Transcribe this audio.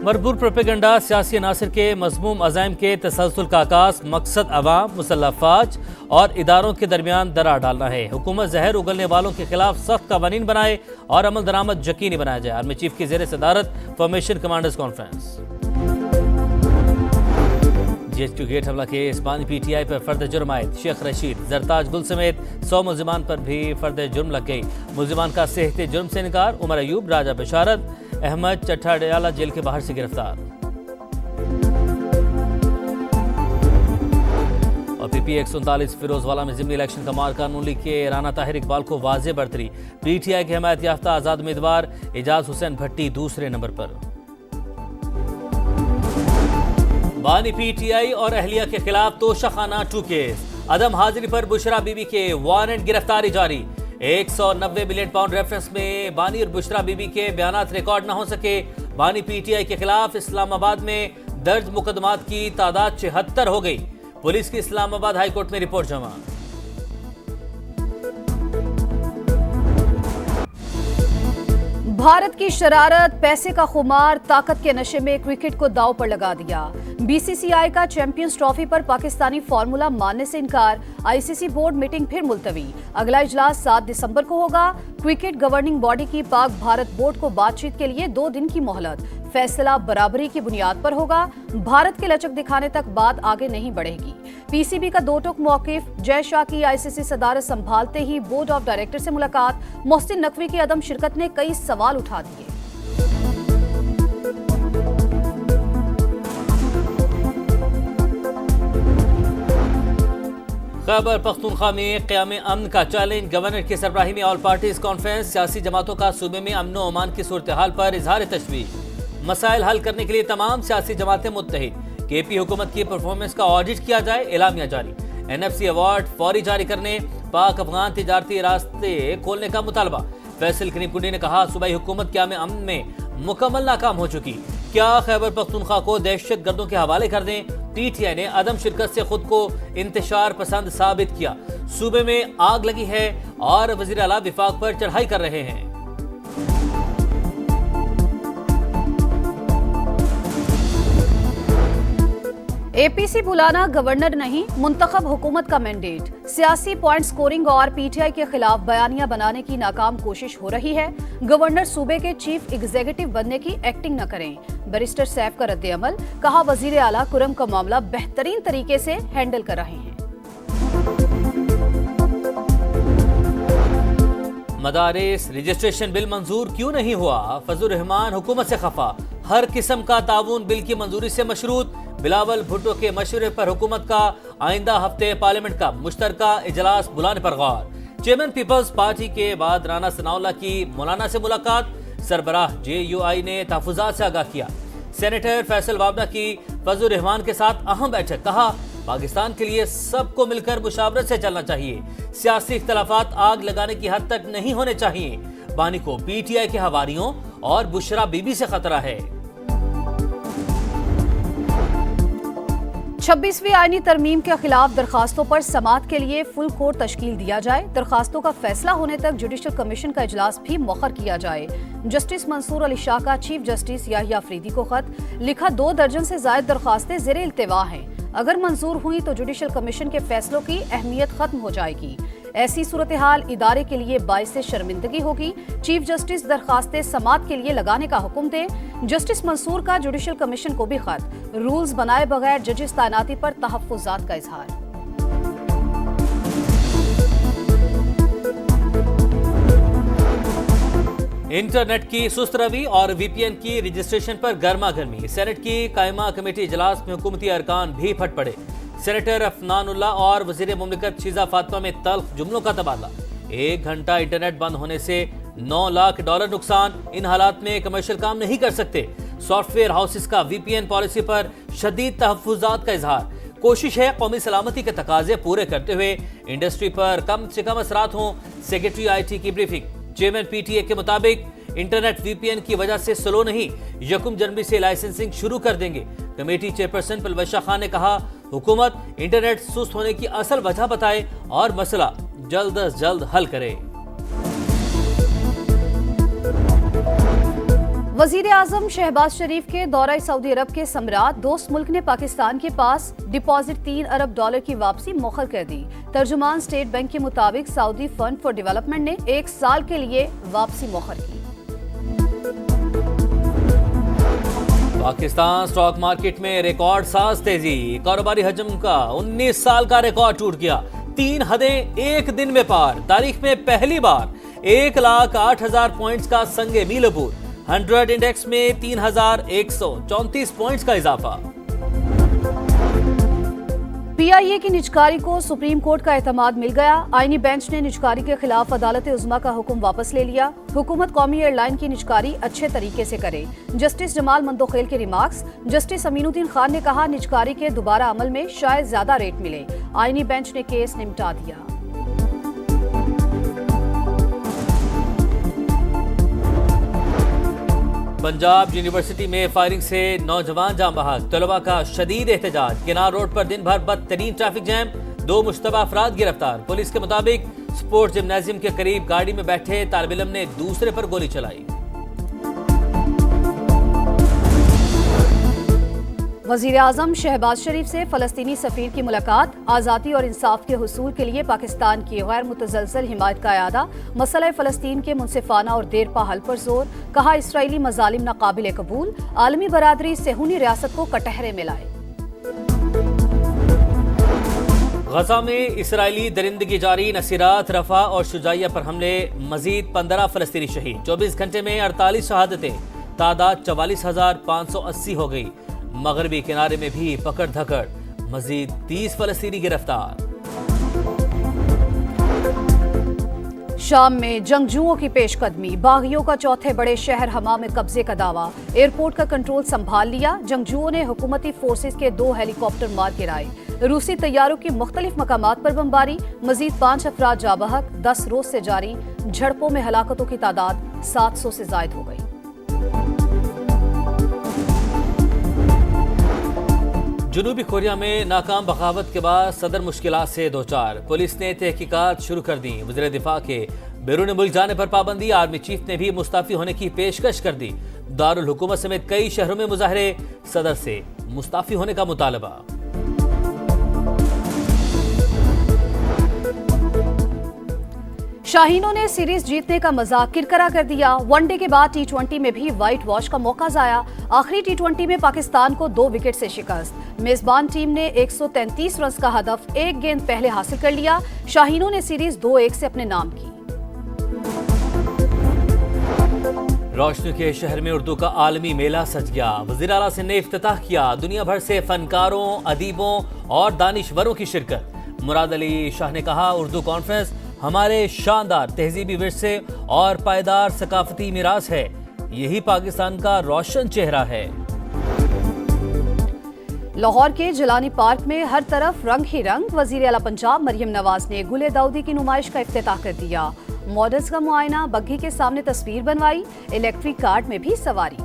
मरबूर propaganda सियासी अनासर के मज़मूम अज़ाइम के तसलसल का आगाज़, मकसद अवाम, मुसल्लह फ़ौज और इदारों के दरमियान दरार डालना है। हुकूमत जहर उगलने वालों के खिलाफ सख्त कवानीन बनाए और अमल दरामद यकीनी बनाया जाए। आर्मी चीफ की ज़ेर सदारत formation commanders conference. GHQ gate हमला के इस्पानी PTI पर फर्द जुर्म आयद, शेख रशीद, जरताज गुल समेत 100 मुलजिमान पर भी फर्द जुर्म लग गई। मुलजिमान का सेहते जुर्म से इनकार। उमर अयूब, राजा बशारत अहमद चट्टाडियाला जेल के बाहर से गिरफ्तार। और PP 139 फिरोजवाला में जिमनी इलेक्शन का मार्का नून लीग के राना ताहिर इकबाल को वाज़ेह बढ़तरी। PTI के हिमायत याफ्ता आज़ाद उम्मीदवार एजाज हुसैन भट्टी दूसरे नंबर पर। बानी PTI और अहलिया के खिलाफ तोशाखाना 2 केस। अदम हाजिरी पर बुशरा बीबी के वारंट गिरफ्तारी जारी। 190 मिलियन पाउंड रेफरेंस में बानी और बुशरा बीबी के बयानात रिकॉर्ड न हो सके। बानी PTI के खिलाफ इस्लामाबाद में दर्ज मुकदमात की तादाद 76 हो गई। पुलिस की इस्लामाबाद हाई कोर्ट में रिपोर्ट जमा। भारत की शरारत, पैसे का खुमार, ताकत के नशे में क्रिकेट को दांव पर लगा दिया। BCCI का चैंपियंस ट्रॉफी पर पाकिस्तानी फॉर्मूला मानने से इनकार। ICC बोर्ड मीटिंग फिर मुलतवी। अगला इजलास 7 दिसंबर को होगा। क्रिकेट गवर्निंग बॉडी की पाक भारत बोर्ड को बातचीत के लिए 2 दिन की मोहलत। फैसला बराबरी की बुनियाद पर होगा। भारत के लचक दिखाने तक बात आगे नहीं बढ़ेगी। PCB का 2 टूक मौकिफ। जय शाह की ICC सदारत संभालते ही बोर्ड ऑफ डायरेक्टर से मुलाकात। मोहसिन नकवी की अदम शिरकत ने कई सवाल उठा दिए। खैबर पख्तूनख्वा में क़याम अमन का चैलेंज। गवर्नर की सरबराही में ऑल पार्टीज कॉन्फ्रेंस। सियासी जमातों का सूबे में अमन व अमान की सूरत हाल पर इजहार तशवीश। मसाइल हल करने के लिए तमाम सियासी जमातें मुत्तहिद। KP हुकूमत की परफॉर्मेंस का ऑडिट किया जाए, एलामिया जारी। NFC अवार्ड फौरी जारी करने, पाक अफगान तिजारती रास्ते खोलने का मुतालबा। फैसल करीम कुंडी ने कहा, सूबाई हुकूमत क़याम अमन में मुकम्मल नाकाम हो चुकी। क्या खैबर पख्तूनख्वा को दहशत गर्दों के हवाले कर दें? PTI ने अदम शिरकत से खुद को इंतशार पसंद साबित किया। सूबे में आग लगी है और वज़ीर आला विफाक पर चढ़ाई कर रहे हैं। APC बुलाना गवर्नर नहीं, मुंतखब हुकूमत का मैंडेट। सियासी पॉइंट स्कोरिंग और PTI के खिलाफ बयानियां बनाने की नाकाम कोशिश हो रही है। गवर्नर सूबे के चीफ एग्जीक्यूटिव बनने की एक्टिंग न करें। बैरिस्टर सैफ का रद्द-ए-अमल। कहा, वजीर आला कुरम का मामला बेहतरीन तरीके से हैंडल कर रहे हैं। मदारिस रजिस्ट्रेशन बिल मंजूर क्यों नहीं हुआ? फजलुर रहमान हुकूमत से खफा। हर किस्म का ताउन बिल की मंजूरी से मशरूत। बिलावल भुट्टो के मशवरे पर हुकूमत का आइंदा हफ्ते पार्लियामेंट का मुश्तरका इजलास बुलाने पर गौर। चेयरमैन पीपल्स पार्टी के बाद राना सनाउल्लाह की मौलाना से मुलाकात। सरबराह JUI ने तहफुजात से आगाह किया। सेनेटर फैसल वाबना की फजलुर रहमान के साथ अहम बैठक। कहा, पाकिस्तान के लिए सबको मिलकर मुशावरत से चलना चाहिए। सियासी इख्तलाफात आग लगाने की हद तक नहीं होने चाहिए। बानी को PTI के हवारियों और बुशरा बीबी से खतरा है। 26वीं आईनी तरमीम के खिलाफ दरखास्तों पर समाअत के लिए फुल कोर्ट तश्कील दिया जाए। दरखास्तों का फैसला होने तक जुडिशल कमीशन का इजलास भी मौखर किया जाए। जस्टिस मंसूर अली शाह का चीफ जस्टिस याहिया अफरीदी को खत लिखा। 2 दर्जन से ज्यादा दरखास्तें ज़ेरे इल्तिवा हैं। अगर मंजूर हुई तो जुडिशल कमीशन के फैसलों की अहमियत खत्म हो जाएगी। ऐसी सूरत हाल इदारे के लिए बाइसे शर्मिंदगी होगी। चीफ जस्टिस दरखास्तें समाअत के लिए लगाने का हुक्म दे। जस्टिस मंसूर का जुडिशल कमीशन को भी खत। रूल्स बनाए बगैर जजेस तैनाती पर तहफ्फुजात का इजहार। इंटरनेट की सुस्त रवि और VPN की रजिस्ट्रेशन पर गर्मा गर्मी। सेनेट की कायमा कमेटी इजलास में हुकूमती अरकान भी फट पड़े। सेनेटर अफनानुल्लाह और वजीर मुमलिकत शीजा फातिमा में तल्ख जुमलों का तबादला। 1 घंटा इंटरनेट बंद होने से $9 लाख नुकसान। इन हालात में कमर्शियल काम नहीं कर सकते। सॉफ्टवेयर हाउसेस का VPN पॉलिसी पर शदीद तहफ्फुजात का इजहार। कोशिश है कौमी सलामती के तकाजे पूरे करते हुए इंडस्ट्री पर कम से कम असरात हों। सेक्रेटरी IT की ब्रीफिंग। चेयरमैन PTA के मुताबिक इंटरनेट VPN की वजह से स्लो नहीं, 1 जनवरी से लाइसेंसिंग शुरू कर देंगे। कमेटी चेयरपर्सन पलवशा खान ने कहा, हुकूमत इंटरनेट सुस्त होने की असल वजह बताए और मसला जल्द अज जल्द हल करे। वजीर आजम शहबाज शरीफ के दौरा सऊदी अरब के सम्राट दोस्त मुल्क ने पाकिस्तान के पास डिपॉजिट $3 अरब की वापसी मौखर कर दी। तर्जुमान स्टेट बैंक के मुताबिक सऊदी फंड फॉर डेवलपमेंट ने 1 साल के लिए वापसी मौखर की। पाकिस्तान स्टॉक मार्केट में रिकॉर्ड साज तेजी, कारोबारी हजम का 19 साल का रिकॉर्ड टूट गया। 3 हदें एक दिन में पार, तारीख में पहली बार 1,08,000 पॉइंट्स का संगे मील अबूर। 100 इंडेक्स में 3,134 पॉइंट्स का इजाफा। PIA की निजकारी को सुप्रीम कोर्ट का एतमाद मिल गया। आईनी बेंच ने निजकारी के खिलाफ अदालत उज़्मा का हुक्म वापस ले लिया। हुकूमत कौमी एयरलाइन की निजकारी अच्छे तरीके से करे। जस्टिस जमाल मंदोखेल के रिमार्क्स। जस्टिस अमीनुद्दीन खान ने कहा निजकारी के दोबारा अमल में शायद ज्यादा रेट मिले। आईनी बेंच ने केस निपटा दिया। पंजाब यूनिवर्सिटी में फायरिंग से नौजवान जाम बहक, तलबा का शदीद एहतजाज। किनार रोड पर दिन भर बदतरीन ट्रैफिक जैम, 2 मुश्तबा अफराद गिरफ्तार। पुलिस के मुताबिक स्पोर्ट्स जिम्नाजियम के करीब गाड़ी में बैठे तालिब इल्म ने दूसरे पर गोली चलाई। वजीर आजम शहबाज शरीफ से फलस्तीनी सफीर की मुलाकात। आज़ादी और इंसाफ के हुसूल के लिए पाकिस्तान की गैर मुतज़लज़ल हिमायत का इरादा। मसला फ़लस्तीन के मुनसिफाना और देरपा हल पर जोर। कहा इसराइली मज़ालिम नाकाबिल कबूल। आलमी बरादरी सेहूनी रियासत को कटहरे में लाए। गजा में इसराइली दरिंदगी जारी, नसीरात, रफा और शुजाइया पर हमले। मजीद 15 फलस्तीनी शहीद। 24 घंटे में 48 शहादतें, तादाद 44,580 हो गई। मगरबी किनारे में भी पकड़ धकड़, मजीद 30 फलस्तीनी गिरफ्तार। शाम में जंगजुओं की पेशकदमी। बागियों का चौथे बड़े शहर हमा में कब्जे का दावा। एयरपोर्ट का कंट्रोल संभाल लिया। जंगजुओं ने हुकूमती फोर्सेस के 2 हेलीकॉप्टर मार गिराए। रूसी तैयारों की मुख्तलिफ मकामात पर बमबारी। मजीद 5 अफराद जा बहक। 10 रोज से जारी झड़पों में हलाकतों की तादाद 700 से जायद हो गई। जनूबी कोरिया में नाकाम बगावत के बाद सदर मुश्किलात से दो चार। पुलिस ने तहकीकात शुरू कर दी। वज़ीर दिफा के बैरून मुल्क जाने पर पाबंदी। आर्मी चीफ ने भी मुस्ताफी होने की पेशकश कर दी। दारुल हुकूमत समेत कई शहरों में मुजाहरे। सदर से मुस्ताफी होने का मुतालबा। शाहीनों ने सीरीज जीतने का मजाक किरकिरा कर दिया। वनडे के बाद T20 में भी व्हाइट वॉश का मौका जाया। आखिरी T20 में पाकिस्तान को 2 विकेट से शिकस्त। मेजबान टीम ने 133 रन का हदफ 1 गेंद पहले हासिल कर लिया। शाहीनों ने सीरीज 2-1 से अपने नाम की। रोशनी के शहर में उर्दू का आलमी मेला सज गया। वज़ीर आला सिंध ने इफ्तिताह किया। दुनिया भर से फनकारों, अदीबों और दानिशवरों की शिरकत। मुराद अली शाह ने कहा उर्दू कॉन्फ्रेंस हमारे शानदार तहजीबी विरसे और पायदार सकाफती मिरास है। यही पाकिस्तान का रोशन चेहरा है। लाहौर के जिलानी पार्क में हर तरफ रंग ही रंग। वजीर आला पंजाब मरियम नवाज ने गुले दाऊदी की नुमाइश का इफ्तिताह कर दिया। मॉडल्स का मुआयना, बग्घी के सामने तस्वीर बनवाई। इलेक्ट्रिक कार्ट में भी सवारी।